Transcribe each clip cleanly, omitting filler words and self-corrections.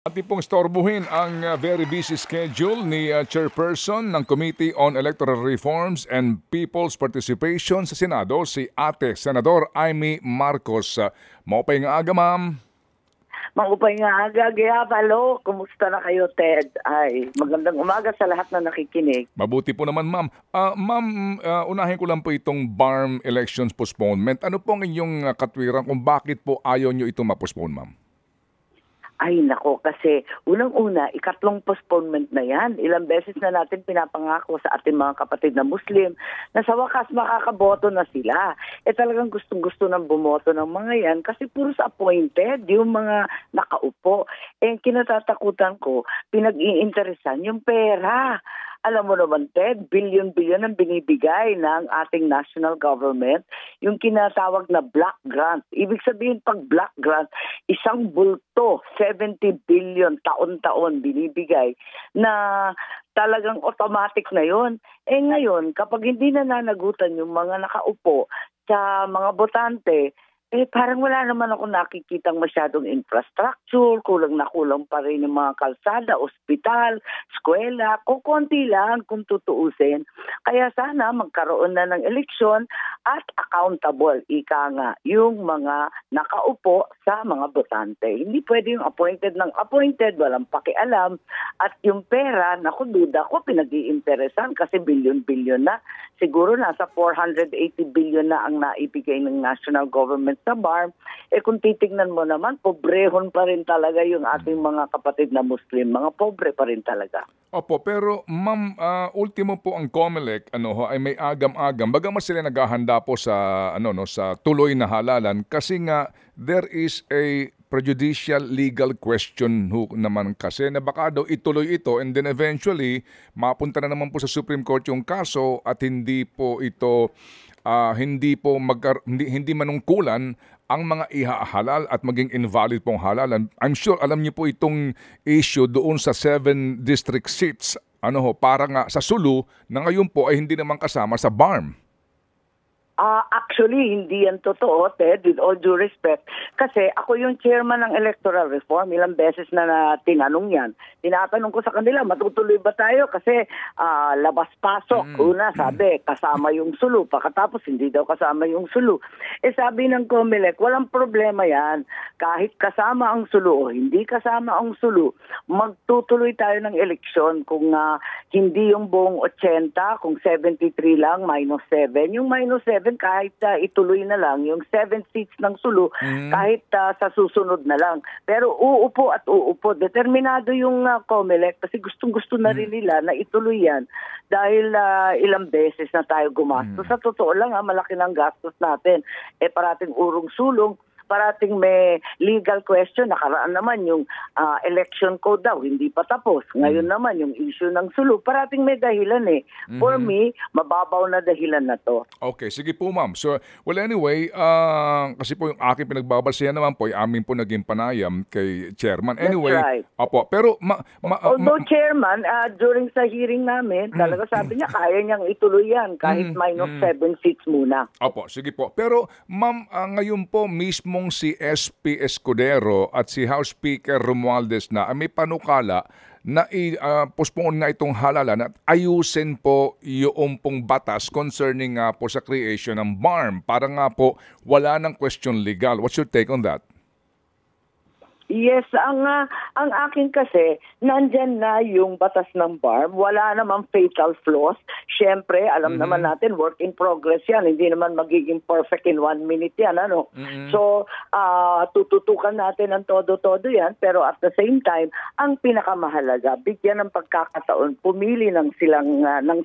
Ating pong istorbohin ang very busy schedule ni Chairperson ng Committee on Electoral Reforms and People's Participation sa Senado, si Ate Senador Amy Marcos. Maupay nga aga, ma'am. Maupay nga aga, Gayapalo. Kumusta na kayo, Ted? Ay, magandang umaga sa lahat na nakikinig. Mabuti po naman, ma'am. Ma'am, unahin ko lang po itong BARM elections postponement. Ano po ang inyong katwiran kung bakit po ayaw nyo ito ma-postpone, ma'am? Ay, nako, kasi unang-una, ikatlong postponement na yan. Ilang beses na natin pinapangako sa ating mga kapatid na Muslim na sa wakas makakaboto na sila. Talagang gustong-gusto ng bumoto ng mga yan kasi puros appointed, yung mga nakaupo. Kinatatakutan ko, pinag-iinteresan yung pera. Alam mo naman, Ted, bilyon-bilyon ang binibigay ng ating national government, yung kinatawag na black grant. Ibig sabihin, pag black grant, isang bulto, 70 billion taon-taon binibigay na talagang automatic na yon. Ngayon, kapag hindi na nanagutan yung mga nakaupo sa mga botante, parang wala naman ako nakikitang masyadong infrastructure, kulang na kulang pa rin yung mga kalsada, ospital, eskwela, kukunti lang kung tutuusin. Kaya sana magkaroon na ng eleksyon at accountable, ika nga, yung mga nakaupo sa mga botante. Hindi pwede yung appointed ng appointed, walang pakialam, at yung pera, naku, duda ko, pinag-iinteresan kasi bilyon-bilyon na. Siguro nasa 480 billion na ang naibigay ng national government sa BARM. Kung titignan mo naman, pobrehon pa rin talaga yung ating mga kapatid na Muslim. Mga pobre pa rin talaga. Opo, pero ma'am, ultimo po ang COMELEC ay may agam-agam. Bagamat sila naghahanda po sa sa tuloy na halalan kasi nga there is a prejudicial legal question naman kasi na baka daw ituloy ito and then eventually mapunta na naman po sa Supreme Court yung kaso at hindi po ito hindi manungkulan ang mga ihahalal at maging invalid pong halalan. I'm sure alam niyo po itong issue doon sa 7 district seats para nga sa Sulu na ngayon po ay hindi naman kasama sa BARM. Actually, hindi yan totoo, Ted, with all due respect. Kasi ako yung chairman ng electoral reform. Ilang beses na tinanong yan. Tinatanong ko sa kanila, matutuloy ba tayo? Kasi labas-pasok. Una, sabi, kasama yung Sulu. Pagkatapos, hindi daw kasama yung Sulu. Sabi ng COMELEC, walang problema yan. Kahit kasama ang Sulu o hindi kasama ang Sulu, magtutuloy tayo ng eleksyon kung hindi yung buong 80, kung 73 lang, minus 7. Yung minus 7, kahit ituloy na lang yung 7 seats ng Sulu, kahit sa susunod na lang. Pero uupo at uupo. Determinado yung COMELEC kasi gustong-gusto na rin nila na ituloy yan dahil ilang beses na tayo gumastos. Sa totoo lang, malaki ng gastos natin. Parating urong-sulong, parating may legal question. Nakaraan naman yung election code daw, hindi pa tapos. Ngayon naman yung issue ng Sulu, parating may dahilan For me, mababaw na dahilan na to. Okay, sige po ma'am. So, well anyway, kasi po yung aking pinagbabasihan naman po, amin po naging panayam kay Chairman. Anyway, that's right. Opo, pero although Chairman, during sa hearing namin, talaga sabi niya, kaya niyang ituloy yan kahit minus 7 seats muna. Opo, sige po. Pero ma'am, ngayon po mismo si SP Escudero at si House Speaker Romualdez na may panukala na postpone nga itong halalan at ayusin po yung pong batas concerning po sa creation ng BARM para nga po wala ng question legal. What's your take on that? Yes, ang akin kasi, nandyan na yung batas ng BARM. Wala namang fatal flaws. Siyempre, alam naman natin, work in progress yan. Hindi naman magiging perfect in 1 minute yan. So, tututukan natin ang todo-todo yan. Pero at the same time, ang pinakamahalaga, bigyan ng pagkakataon, pumili ng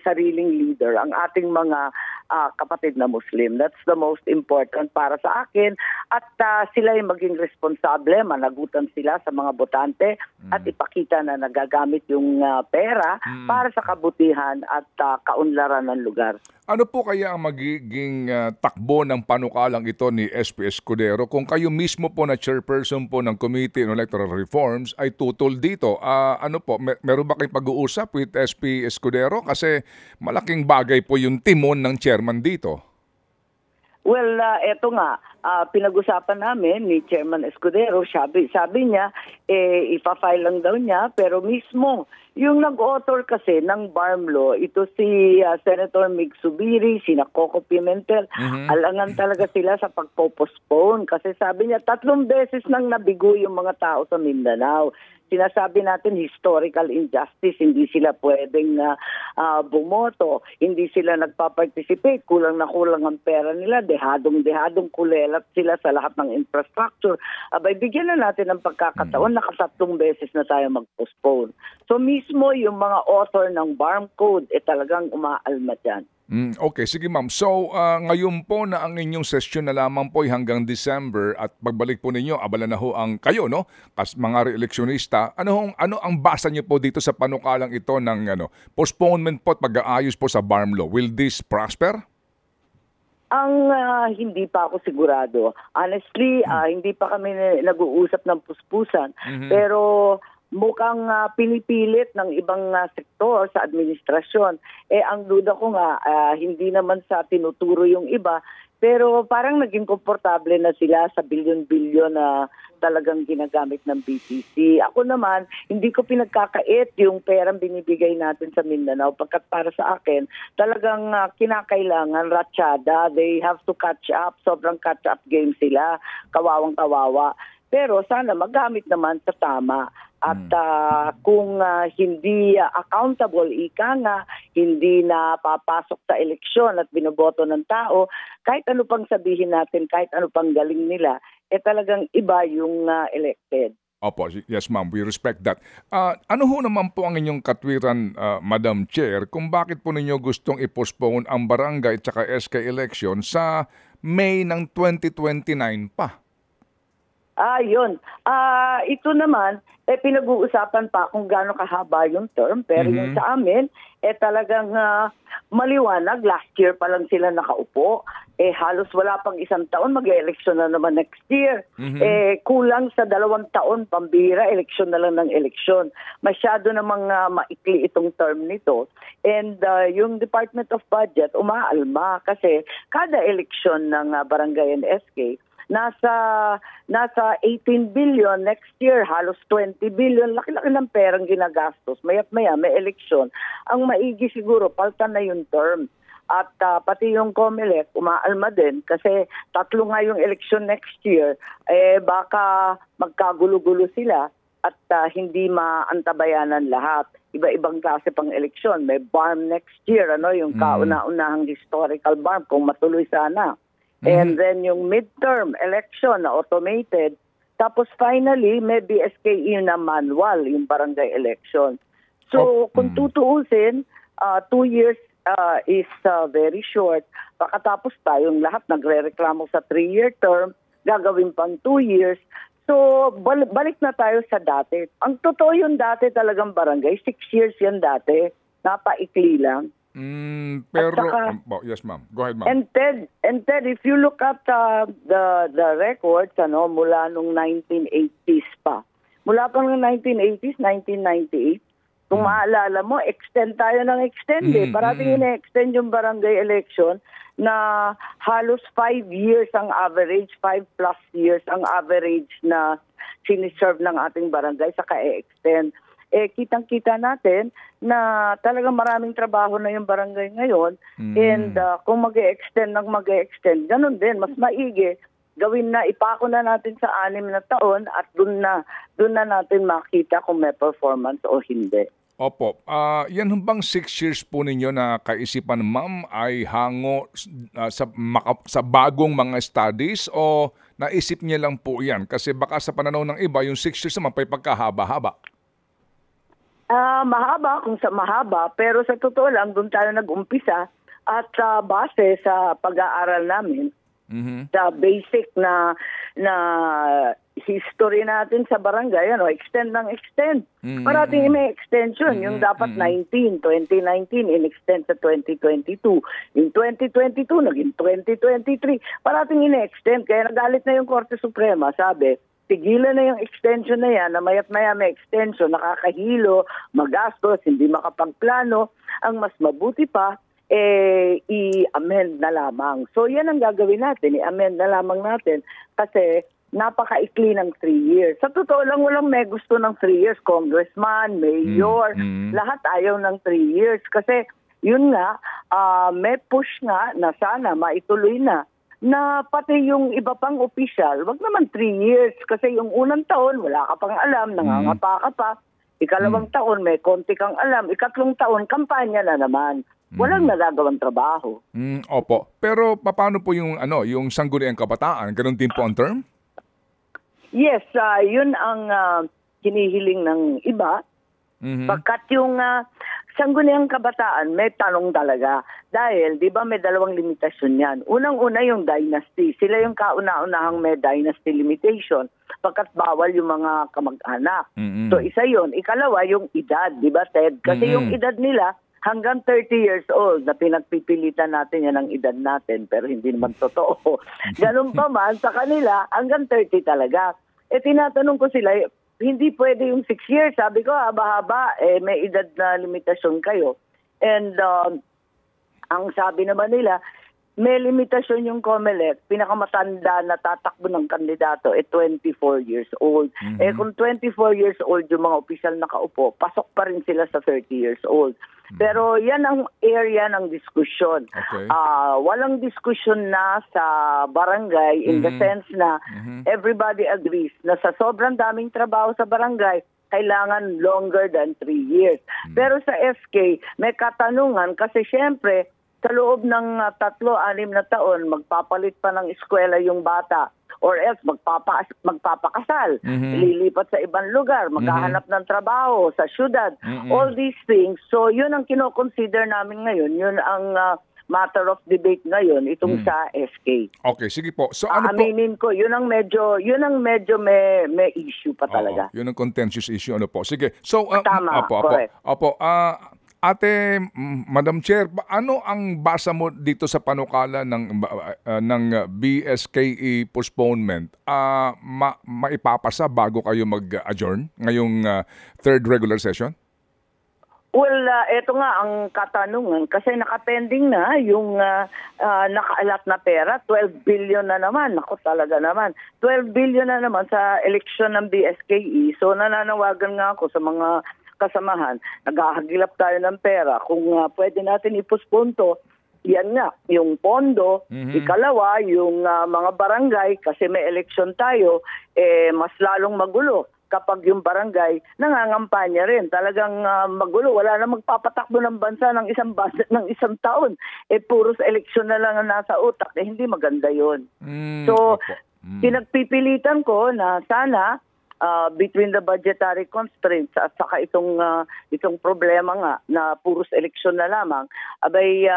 sariling leader, ang ating mga kapatid na Muslim. That's the most important para sa akin. At sila yung maging responsable, managutan sila sa mga botante at ipakita na nagagamit yung pera para sa kabutihan at kaunlaran ng lugar. Ano po kaya ang magiging takbo ng panukalang ito ni SP Escudero kung kayo mismo po na chairperson po ng Committee on Electoral Reforms ay tutol dito? Meron ba kayong pag-uusap with SP Escudero? Kasi malaking bagay po yung timon ng chairman dito. Well, eto nga, pinag-usapan namin ni Chairman Escudero, sabi niya, ipa-file lang daw niya, pero mismo, yung nag-author kasi ng BARM Law, ito si Senator Mig Zubiri, sina Coco Pimentel, alangan talaga sila sa pagpo-postpone kasi sabi niya, 3 beses nang nabigo yung mga tao sa Mindanao. Sinasabi natin historical injustice, hindi sila pwedeng bumoto, hindi sila nagpa-participate, kulang na kulang ang pera nila, dehadong kulelat sila sa lahat ng infrastructure. Abay, bigyan na natin ng pagkakataon, naka-3 beses na tayo mag-postpone. So mismo yung mga author ng BARM Code, talagang umaalma dyan. Okay, sige ma'am. So, ngayon po na ang inyong session na lamang po ay hanggang December at pagbalik po ninyo, abala na ho ang kayo, no? As mga re-electionista, ano ang basa niyo po dito sa panukalang ito ng postponement po at pag-aayos po sa BARM Law? Will this prosper? Ang hindi pa ako sigurado. Honestly, hindi pa kami nag-uusap ng puspusan. Pero mukhang pinipilit ng ibang sektor sa administrasyon. Ang duda ko nga, hindi naman sa tinuturo yung iba, pero parang naging komportable na sila sa bilyon-bilyon na talagang ginagamit ng BTC. Ako naman, hindi ko pinagkakait yung perang binibigay natin sa Mindanao pagkat para sa akin, talagang kinakailangan ratsyada. They have to catch up. Sobrang catch-up game sila. Kawawang-kawawa. Pero sana magamit naman sa tama. At kung hindi accountable, hindi na papasok sa eleksyon at binoboto ng tao, kahit ano pang sabihin natin, kahit ano pang galing nila, talagang iba yung elected. Opo, yes ma'am, we respect that. Ano ho naman po ang inyong katwiran, Madam Chair, kung bakit po ninyo gustong i-postpone ang barangay at saka SK election sa May ng 2029 pa? Yun. Ito naman, pinag-uusapan pa kung gaano kahaba yung term. Pero yung sa amin, talagang maliwanag. Last year pa lang sila nakaupo. Halos wala pang 1 taon, mag-election na naman next year. Kulang sa 2 taon, pambira, election na lang ng election. Masyado namang maikli itong term nito. And yung Department of Budget, umaalma kasi kada election ng barangay and SK, nasa 18 billion next year, halos 20 billion, laki-laki ng perang ginagastos. Maya't maya, may eleksyon. Ang maigi siguro, paltan na yung term. At pati yung COMELEC, umaalma din kasi 3 nga yung election next year, baka magkagulo-gulo sila at hindi maantabayanan lahat. Iba-ibang klase pang eleksyon. May BARM next year, yung kauna-unahang historical BARM, kung matuloy sana. And then yung midterm election na automated. Tapos finally, may BSKE na manual, yung barangay election. So kung tutuusin, 2 years is very short. Pagkatapos tayong lahat nagre-reklamo sa 3-year term, gagawin pang 2 years. So balik na tayo sa dati. Ang totoo yung dati talagang barangay, 6 years yan dati. Napaikli lang. Pero yes ma'am, go ahead ma'am. And Ted, if you look at the records mula nung 1980s pa. Mula pa nung 1980s, 1998, kung maalala mo, extend tayo ng extend Parating ina-extend yung barangay election na halos 5 years ang average, 5+ years ang average na siniserve ng ating barangay sa ka-extend. Kitang-kita natin na talagang maraming trabaho na yung barangay ngayon. And kung mag-e-extend, ganun din, mas maigi. Gawin na, ipako na natin sa 6 na taon at dun na natin makita kung may performance o hindi. Opo. Yan bang 6 years po ninyo na kaisipan, ma'am, ay hango sa bagong mga studies o naisip niya lang po yan? Kasi baka sa pananaw ng iba, yung 6 years naman pa'y pagkahaba-haba. Mahaba kung sa mahaba, pero sa totoo lang, doon tayo nag-umpisa at base sa pag-aaral namin, sa basic na history natin sa barangay, extend ng extend. Parating may extension, yung dapat 2019, in-extend sa 2022. Yung 2022, naging 2023. Parating in-extend, kaya nagalit na yung Korte Suprema, sabi, tigilan na yung extension na yan, na maya't maya may extension, nakakahilo, magastos, hindi makapagplano. Ang mas mabuti pa, i-amend na lamang. So yan ang gagawin natin, i-amend na lamang natin kasi napaka-ikli ng 3 years. Sa totoo lang, walang may gusto ng 3 years. Congressman, mayor, lahat ayaw ng 3 years. Kasi yun nga, may push nga na sana maituloy na pati yung iba pang opisyal, wag naman 3 years. Kasi yung unang taon, wala ka pang alam, nangangapa ka pa. Ikalawang taon, may konti kang alam. Ikatlong taon, kampanya na naman. Walang nagagawang trabaho. Opo. Pero paano po yung yung Sangguniang Kabataan? Ganun din po ang term? Yes, yun ang hinihiling ng iba. Pagkat yung Sangguniang Kabataan, may tanong talaga. Dahil, di ba may dalawang limitasyon yan. Unang-una yung dynasty. Sila yung kauna-unahang may dynasty limitation. Pagkat bawal yung mga kamag-anak. So isa yun. Ikalawa, yung edad, di ba Ted? Kasi yung edad nila, hanggang 30 years old, na pinagpipilitan natin yan ang edad natin, pero hindi naman totoo. Ganun pa man, sa kanila, hanggang 30 talaga. Tinatanong ko sila, hindi pwede yung 6 years. Sabi ko, haba-haba, may edad na limitasyon kayo. And ang sabi naman nila, may limitasyon yung COMELEC, pinakamatanda na tatakbo ng kandidato 24 years old. Kung 24 years old yung mga opisyal nakaupo, pasok pa rin sila sa 30 years old. Pero yan ang area ng diskusyon. Okay. Walang diskusyon na sa barangay in the sense na everybody agrees na sa sobrang daming trabaho sa barangay, kailangan longer than 3 years. Pero sa SK, may katanungan kasi syempre, sa loob ng 3-6 na taon, magpapalit pa ng eskwela yung bata or else magpapakasal, lilipat sa ibang lugar, maghahanap ng trabaho sa syudad, all these things. So yun ang kinoconsider namin ngayon, yun ang matter of debate ngayon, itong sa SK. Okay, sige po. So ano Aminin ko, yun ang medyo may issue pa talaga. Yun ang contentious issue. Ano po? Sige. So, Tama, correct. Ate, Madam Chair, ano ang basa mo dito sa panukala ng BSKE postponement? Maipapasa bago kayo mag-adjourn ngayong third regular session? Well, ito nga ang katanungan kasi nakapending na yung nakaalat na pera, 12 billion na naman. Ako talaga naman. 12 billion na naman sa eleksyon ng BSKE. So nananawagan nga ako sa mga kasamahan, naghahagilap tayo ng pera. Kung pwede natin i-postpone to, yan nga, yung pondo, ikalawa, yung mga barangay, kasi may eleksyon tayo, mas lalong magulo kapag yung barangay nangangampanya rin. Talagang magulo, wala na magpapatakbo ng bansa ng isang taon. Puro sa eleksyon na lang ang nasa utak. Hindi maganda yon. So, pinagpipilitan ko na sana between the budgetary constraints at saka itong problema nga na puros eleksyon na lamang, abay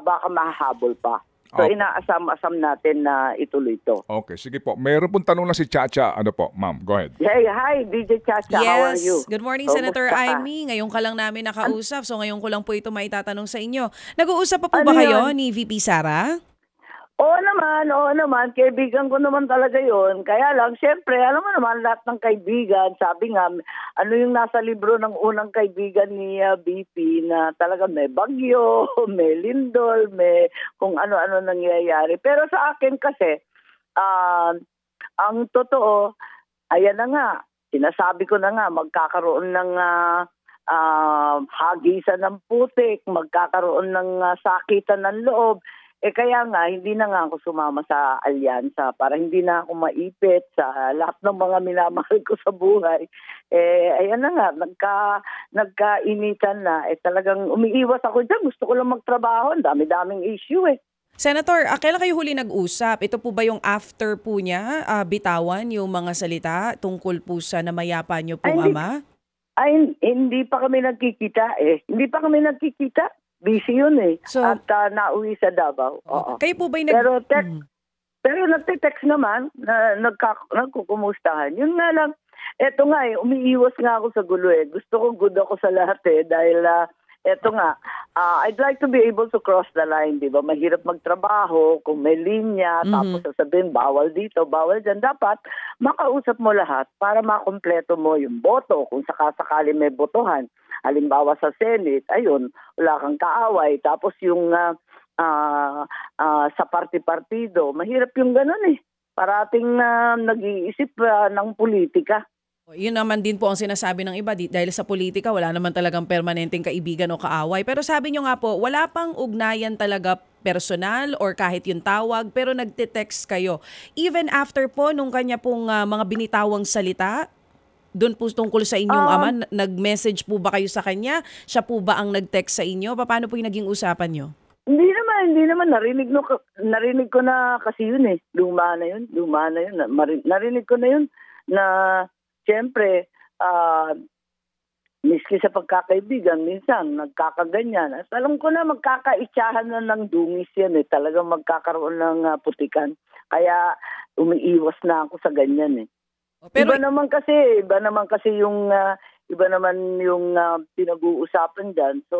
baka mahahabol pa. So inaasam-asam natin na ituloy ito. Okay, sige po. Mayroon pong tanong na si Chacha. Ano po, ma'am? Go ahead. Hey, hi, DJ Chacha. How are you? Good morning, Senator Amy. Ngayon ka lang namin nakausap. So ngayon ko lang po ito maitatanong sa inyo. Nag-uusap pa po ba kayo ni VP Sara? Oo naman, kaibigan ko naman talaga yon. Kaya lang, syempre, alam mo naman, lahat ng kaibigan, sabi nga, ano yung nasa libro ng unang kaibigan ni BP na talaga may bagyo, may lindol, may kung ano-ano nangyayari. Pero sa akin kasi, ang totoo, ayan na nga, sinasabi ko na nga, magkakaroon ng hagisan ng putik, magkakaroon ng sakitan ng loob. Kaya nga, hindi na nga ako sumama sa alyansa para hindi na ako maipit sa lahat ng mga minamahal ko sa buhay. Ayan na nga, nagkainitan na. Talagang umiiwas ako dyan. Gusto ko lang magtrabaho. Ang dami-daming issue Senator, kailan kayo huli nag-usap? Ito po ba yung after po niya, bitawan yung mga salita tungkol po sa namayapa niyo pong ama? Hindi pa kami nagkikita Hindi pa kami nagkikita. Busy yun So, at nauwi sa Davao. Oo. Kayo po ba'y Pero nagte-text naman, nagkukumustahan. Yun nga lang, eto nga umiiwas nga ako sa gulo Gusto ko good ako sa lahat dahil eto nga, I'd like to be able to cross the line, di ba? Mahirap magtrabaho kung may linya, tapos sasabihin, bawal dito, bawal dyan. Dapat makausap mo lahat para makompleto mo yung boto kung sakasakali may botohan. Halimbawa sa Senate, ayun, wala kang kaaway. Tapos yung sa party-partido, mahirap yung ganun eh. Parating nag-iisip ng politika. Yun naman din po ang sinasabi ng iba dahil sa politika wala naman talagang permanenteng kaibigan o kaaway. Pero sabi nyo nga po, wala pang ugnayan talaga personal or kahit yung tawag pero nagte-text kayo. Even after po nung kanya pong mga binitawang salita, doon po tungkol sa inyong ama, nag-message po ba kayo sa kanya? Siya po ba ang nag-text sa inyo? Paano po yung naging usapan nyo? Hindi naman. Narinig ko na kasi yun eh. Luma na yun. Narinig ko na yun na siyempre, miski sa pagkakaibigan, minsan nagkakaganyan. At alam ko na magkakaitsahan na ng dungis yan eh. Talagang magkakaroon ng putikan. Kaya umiiwas na ako sa ganyan eh. Pero iba naman kasi yung pinag-uusapan diyan. So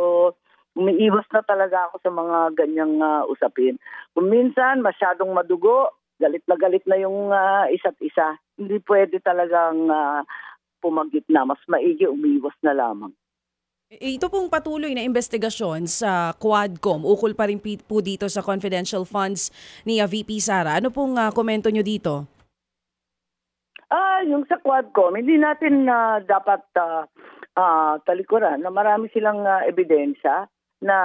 umiiwas na talaga ako sa mga ganyang usapin. Kung minsan masyadong madugo, galit na yung isa't isa. Hindi pwede talagang pumagit na. Mas maigi umiwas na lamang. Ito pong patuloy na investigasyon sa Quadcom, ukol pa rin po dito sa confidential funds ni VP Sara. Ano pong komento nyo dito? Yung sa Quadcom, hindi natin dapat talikuran na marami silang ebidensya na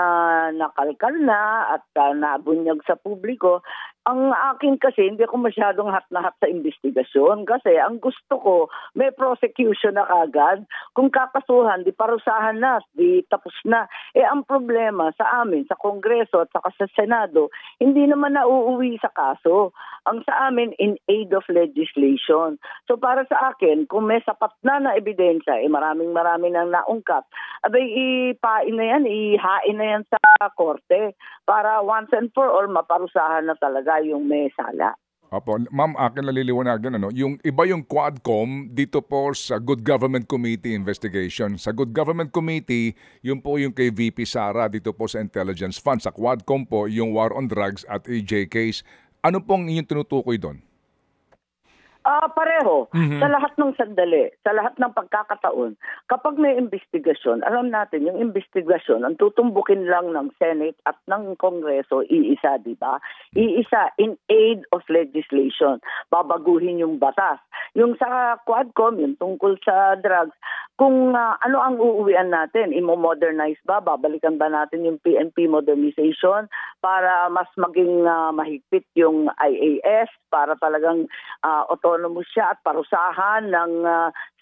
nakalkal na at nabunyag sa publiko. Ang akin kasi, hindi ako masyadong hat na hat sa investigasyon kasi ang gusto ko, may prosecution na kagad. Kung kakasuhan, di parusahan na, di tapos na. Ang problema sa amin, sa Kongreso at saka sa Senado, hindi naman nauuwi sa kaso. Ang sa amin, in aid of legislation. So para sa akin, kung may sapat na ebidensya, maraming nang naungkat, abay ihain na yan sa korte para once and for all maparusahan na talaga yung may sala. Opo, ma'am, akin naliliwanagan yung iba yung Quadcom dito po sa Good Government Committee investigation. Sa Good Government Committee, yun po yung kay VP Sara dito po sa Intelligence Fund. Sa Quadcom po, yung War on Drugs at EJ case. Ano pong inyong tinutukoy doon? Pareho. Sa lahat ng sandali, sa lahat ng pagkakataon, kapag may investigasyon, alam natin yung investigasyon, ang tutumbukin lang ng Senate at ng Kongreso, iisa, di ba? Iisa, in aid of legislation. Babaguhin yung batas. Yung sa Quadcom, yung tungkol sa drugs, kung ano ang uuwian natin, imo-modernize ba? Babalikan ba natin yung PNP modernization para mas maging mahigpit yung IAS, para talagang autonomous siya at parusahan ng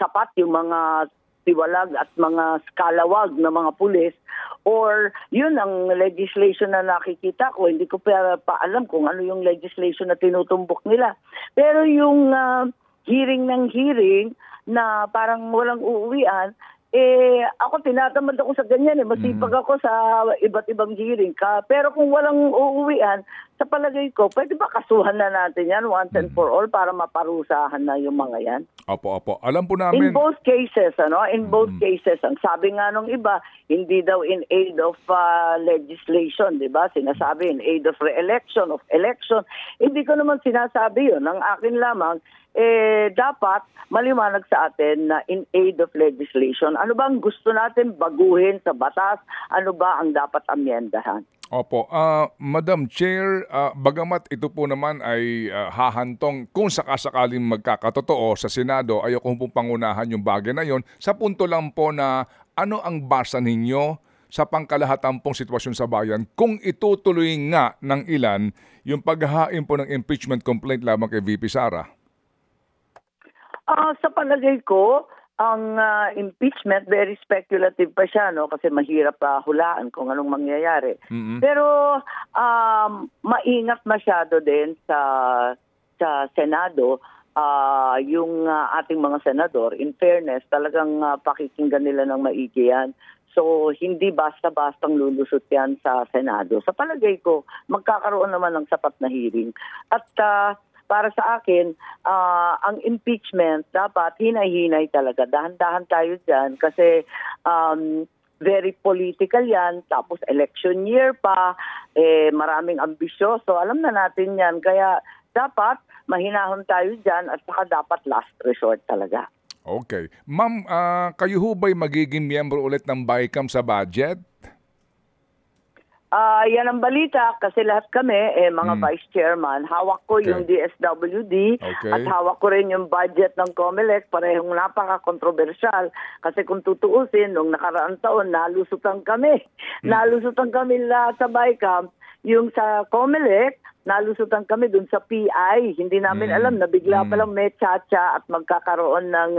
sapat yung mga tiwalag at mga skalawag na mga pulis, or yun ang legislation na nakikita ko. Hindi ko pa alam kung ano yung legislation na tinutumbok nila. Pero yung hearing na parang walang uuwian, ako tinatamad ako sa ganyan masipag ako sa iba't ibang hearing ka. Pero kung walang uuwian, sa palagay ko, pwede ba kasuhan na natin yan once and for all para maparusahan na yung mga yan? Opo. Alam po namin. In both cases, ang sabi nga nung iba, hindi daw in aid of legislation, di ba? Sinasabi in aid of re-election, of election. Hindi ko naman sinasabi yun. Ang akin lamang, dapat maliwanag sa atin na in aid of legislation. Ano ba ang gusto natin baguhin sa batas? Ano ba ang dapat amyendahan? Opo. Madam Chair, bagamat ito po naman ay hahantong kung sakasakaling magkakatotoo sa Senado, ayoko pong pangunahan yung bagay na yon. Sa punto lang po na ano ang basa ninyo sa pangkalahatan pong sitwasyon sa bayan kung itutuloy nga ng ilan yung paghahain po ng impeachment complaint lamang kay VP Sara? Sa palagay ko, ang impeachment, very speculative pa siya, no? Kasi mahirap hulaan kung anong mangyayari. Pero maingat masyado din sa Senado, yung ating mga senador. In fairness, talagang pakikinggan nila ng maigi yan. So, hindi basta-bastang lulusot yan sa Senado. Sa palagay ko, magkakaroon naman ng sapat na hearing. At para sa akin, ang impeachment dapat hinay-hinay talaga. Dahan-dahan tayo dyan kasi very political yan, tapos election year pa, maraming ambisyoso, alam na natin yan. Kaya dapat mahinahon tayo dyan at saka dapat last resort talaga. Okay. Ma'am, kayo ho ba'y magiging miyembro ulit ng BICAM sa budget? Yan ang balita kasi lahat kami, mga vice chairman, hawak ko yung DSWD at hawak ko rin yung budget ng COMELEC, parehong napaka-controversial. Kasi kung tutuusin, nung nakaraang taon, nalusutan kami. Nalusutan kami lahat sa BICAM. Yung sa COMELEC, nalusutan kami dun sa PI. Hindi namin alam na bigla palang may tsa-tsa at magkakaroon ng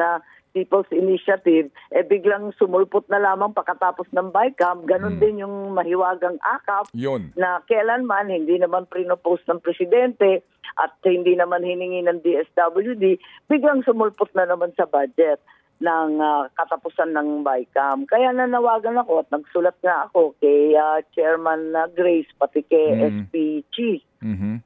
People's Initiative, biglang sumulpot na lamang pagkatapos ng BICAM. Ganon din yung mahiwagang AKAP na kailanman hindi naman prinopost ng presidente at hindi naman hiningi ng DSWD, biglang sumulpot na naman sa budget ng katapusan ng BICAM. Kaya nanawagan ako at nagsulat nga ako kay Chairman Grace pati kay SP Chi.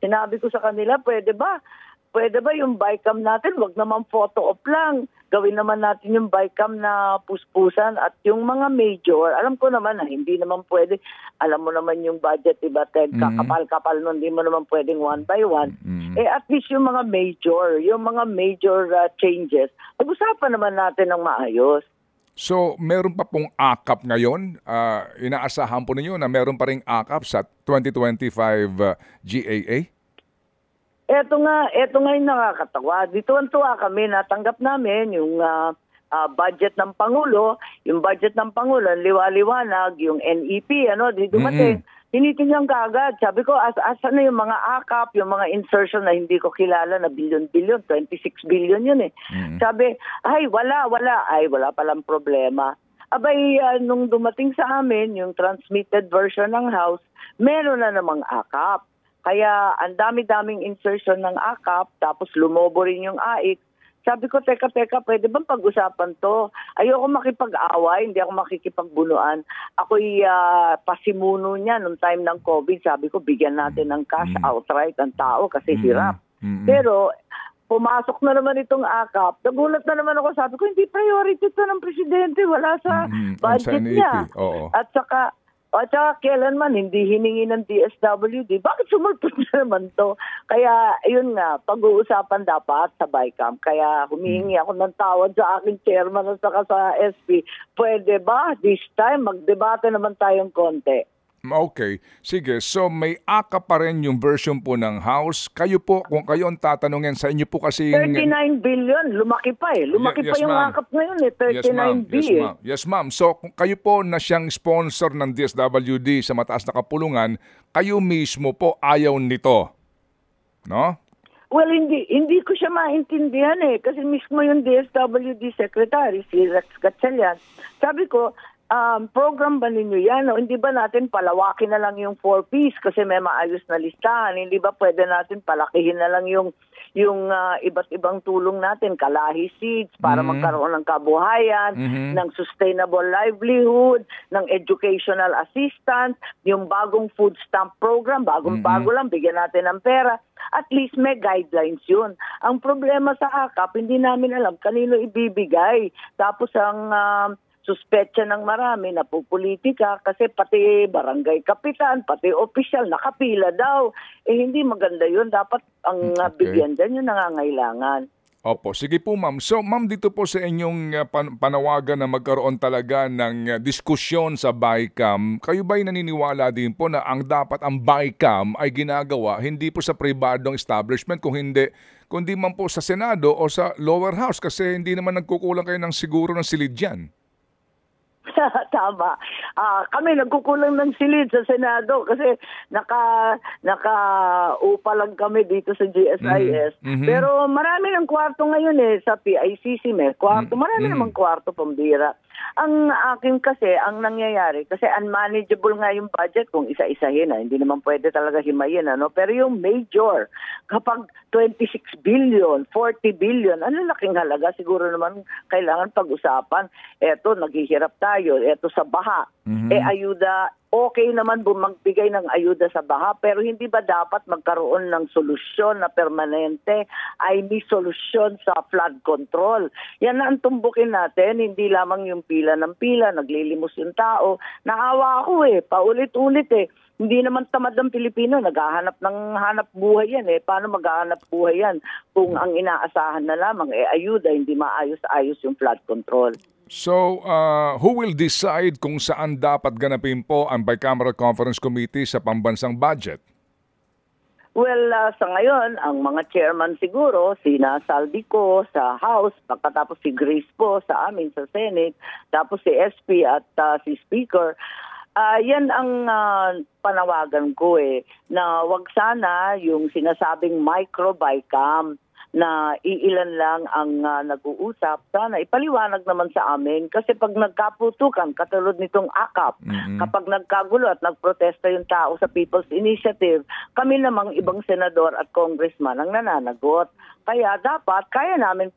Sinabi ko sa kanila, pwede ba yung BICAM natin, wag naman photo op lang. Gawin naman natin yung BICAM na puspusan at yung mga major, alam ko naman na hindi naman pwede. Alam mo naman yung budget, diba, Ted? Kakapal-kapal nun, hindi mo naman pwedeng one by one. At least yung mga major changes, pag-usapan naman natin ng maayos. So, meron pa pong AKAP ngayon? Inaasahan po ninyo na meron pa ring AKAP sa 2025 GAA? Ito nga yung nakakatawa. Dito ang tuwa kami, natanggap namin yung budget ng Pangulo. Yung budget ng Pangulo, liwa-liwanag, yung NEP, di dumating. Tinitingnan ka agad. Sabi ko, asa na yung mga AKAP, yung mga insertion na hindi ko kilala na billion-billion, 26 billion yun eh. Sabi, wala. Wala palang problema. Abay, nung dumating sa amin, yung transmitted version ng House, meron na namang AKAP. Kaya ang dami-daming insertion ng AKAP, tapos lumobo rin yung AIC. Sabi ko, teka, pwede bang pag-usapan to? Ayoko makipag-away, hindi ako makikipagbunuan. Ako'y pasimuno niya nung time ng COVID. Sabi ko, bigyan natin ng cash outright ang tao kasi hirap. Pero pumasok na naman itong AKAP. Nagulat na naman ako. Sabi ko, hindi priority to ng presidente. Wala sa budget niya. At saka kailanman hindi hiningi ng DSWD. Bakit sumulpot na naman to? Kaya, yun nga, pag-uusapan dapat sa BICAM. Kaya humihingi ako ng tawad sa aking chairman at saka sa SP. Pwede ba this time magdebate naman tayong konti? Okay. Sige. So, may AKAP pa rin yung version po ng House. Kayo po, kung kayo ang tatanungin sa inyo po kasi... 39 billion. Lumaki pa eh. Lumaki pa yung AKAP ngayon eh. 39 billion. Yes, ma'am. So, kung kayo po na siyang sponsor ng DSWD sa mataas na kapulungan, kayo mismo po ayaw nito. No? Well, hindi ko siya maintindihan eh. Kasi mismo yung DSWD Secretary, si Rex Gatchalian, sabi ko, program ba ninyo yan? O hindi ba natin palawakin na lang yung 4Ps kasi may maayos na listahan? Hindi ba pwede natin palakihin na lang yung iba't ibang tulong natin, kalahi seeds para magkaroon ng kabuhayan, ng sustainable livelihood, ng educational assistance, yung bagong food stamp program, bagong-bago lang, bigyan natin ng pera. At least may guidelines yun. Ang problema sa AKAP, hindi namin alam kanino ibibigay. Tapos ang suspetsa ng marami na pupolitika kasi pati barangay kapitan, pati opisyal nakapila daw. Hindi maganda yun. Dapat ang bigyan dyan yung nangangailangan. Opo. Sige po, ma'am. So, ma'am, dito po sa inyong panawagan na magkaroon talaga ng diskusyon sa BICAM, kayo ba'y naniniwala din po na ang BICAM ay ginagawa hindi po sa pribadong establishment kundi man po sa Senado o sa lower house kasi hindi naman nagkukulang kayo ng siguro ng silid dyan? Tama. Kami nagkukulang ng silid sa Senado kasi naka-upa lang kami dito sa GSIS. Pero marami ng kwarto ngayon sa PICC may kwarto. Marami namang kwarto pambira. Ang akin kasi, ang nangyayari, kasi unmanageable nga yung budget kung isa-isahin. Hindi naman pwede talaga himayin. Pero yung major, kapag 26 billion, 40 billion, ano laking halaga, siguro naman kailangan pag-usapan. Eto, naghihirap tayo. Eto sa baha. Ayuda okay naman magbigay ng ayuda sa baha, pero hindi ba dapat magkaroon ng solusyon na permanente, ay may solusyon sa flood control? Yan na ang tumbukin natin, hindi lamang yung pila ng pila, naglilimos yung tao. Naawa ako paulit-ulit Hindi naman tamad ang Pilipino, naghahanap ng hanap buhay yan Paano maghahanap buhay yan kung ang inaasahan na lamang ayuda, hindi maayos-ayos yung flood control? So, who will decide kung saan dapat ganapin po ang Bicameral Conference Committee sa pambansang budget? Well, sa ngayon, ang mga chairman siguro, sina Saldico sa House, pagkatapos si Grace po sa amin sa Senate, tapos si SP at si Speaker. Yan ang panawagan ko na wag sana yung sinasabing micro-BICAM na iilan lang ang nag-uusap. Sana ipaliwanag naman sa amin kasi pag nagkaputukan, katulad nitong AKAP, kapag nagkagulo at nagprotesta yung tao sa People's Initiative, kami namang ibang senador at congressman ang nananagot. Kaya dapat, kaya namin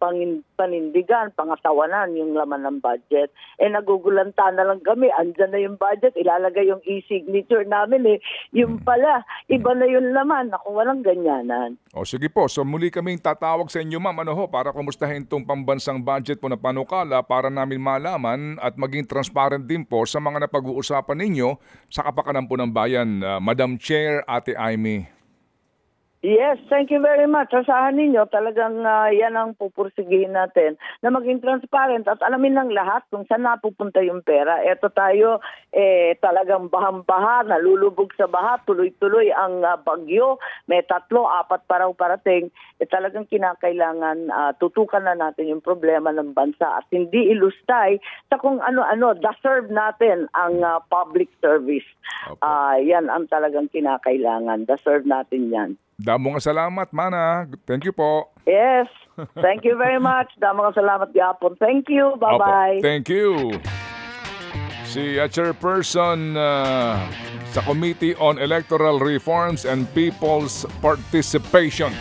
panindigan, pangatawanan yung laman ng budget. Nagugulanta na lang kami, andyan na yung budget, ilalagay yung e-signature namin Yung pala, iba na yung laman, ako walang ganyanan. O sige po, so muli kaming tatawag sa inyo ma'am, para kumustahin itong pambansang budget po na panukala para namin malaman at maging transparent din po sa mga napag-uusapan ninyo sa kapakanan po ng bayan, Madam Chair, Ate Amy. Yes, thank you very much. Asahan ninyo, talagang yan ang pupursigihin natin na maging transparent at alamin ng lahat kung saan napupunta yung pera. Eto tayo, talagang bahang-baha, nalulubog sa baha, tuloy-tuloy ang bagyo. May 3, 4 pa raw parating. Talagang kinakailangan tutukan na natin yung problema ng bansa at hindi ilustay sa kung ano-ano. Deserve natin ang public service. Yan ang talagang kinakailangan. Deserve natin yan. Damo nga salamat, Mana. Thank you po. Yes. Thank you very much. Damo nga salamat gyapon. Thank you. Bye-bye. Opo. Thank you. Si Chairperson sa Committee on Electoral Reforms and People's Participation.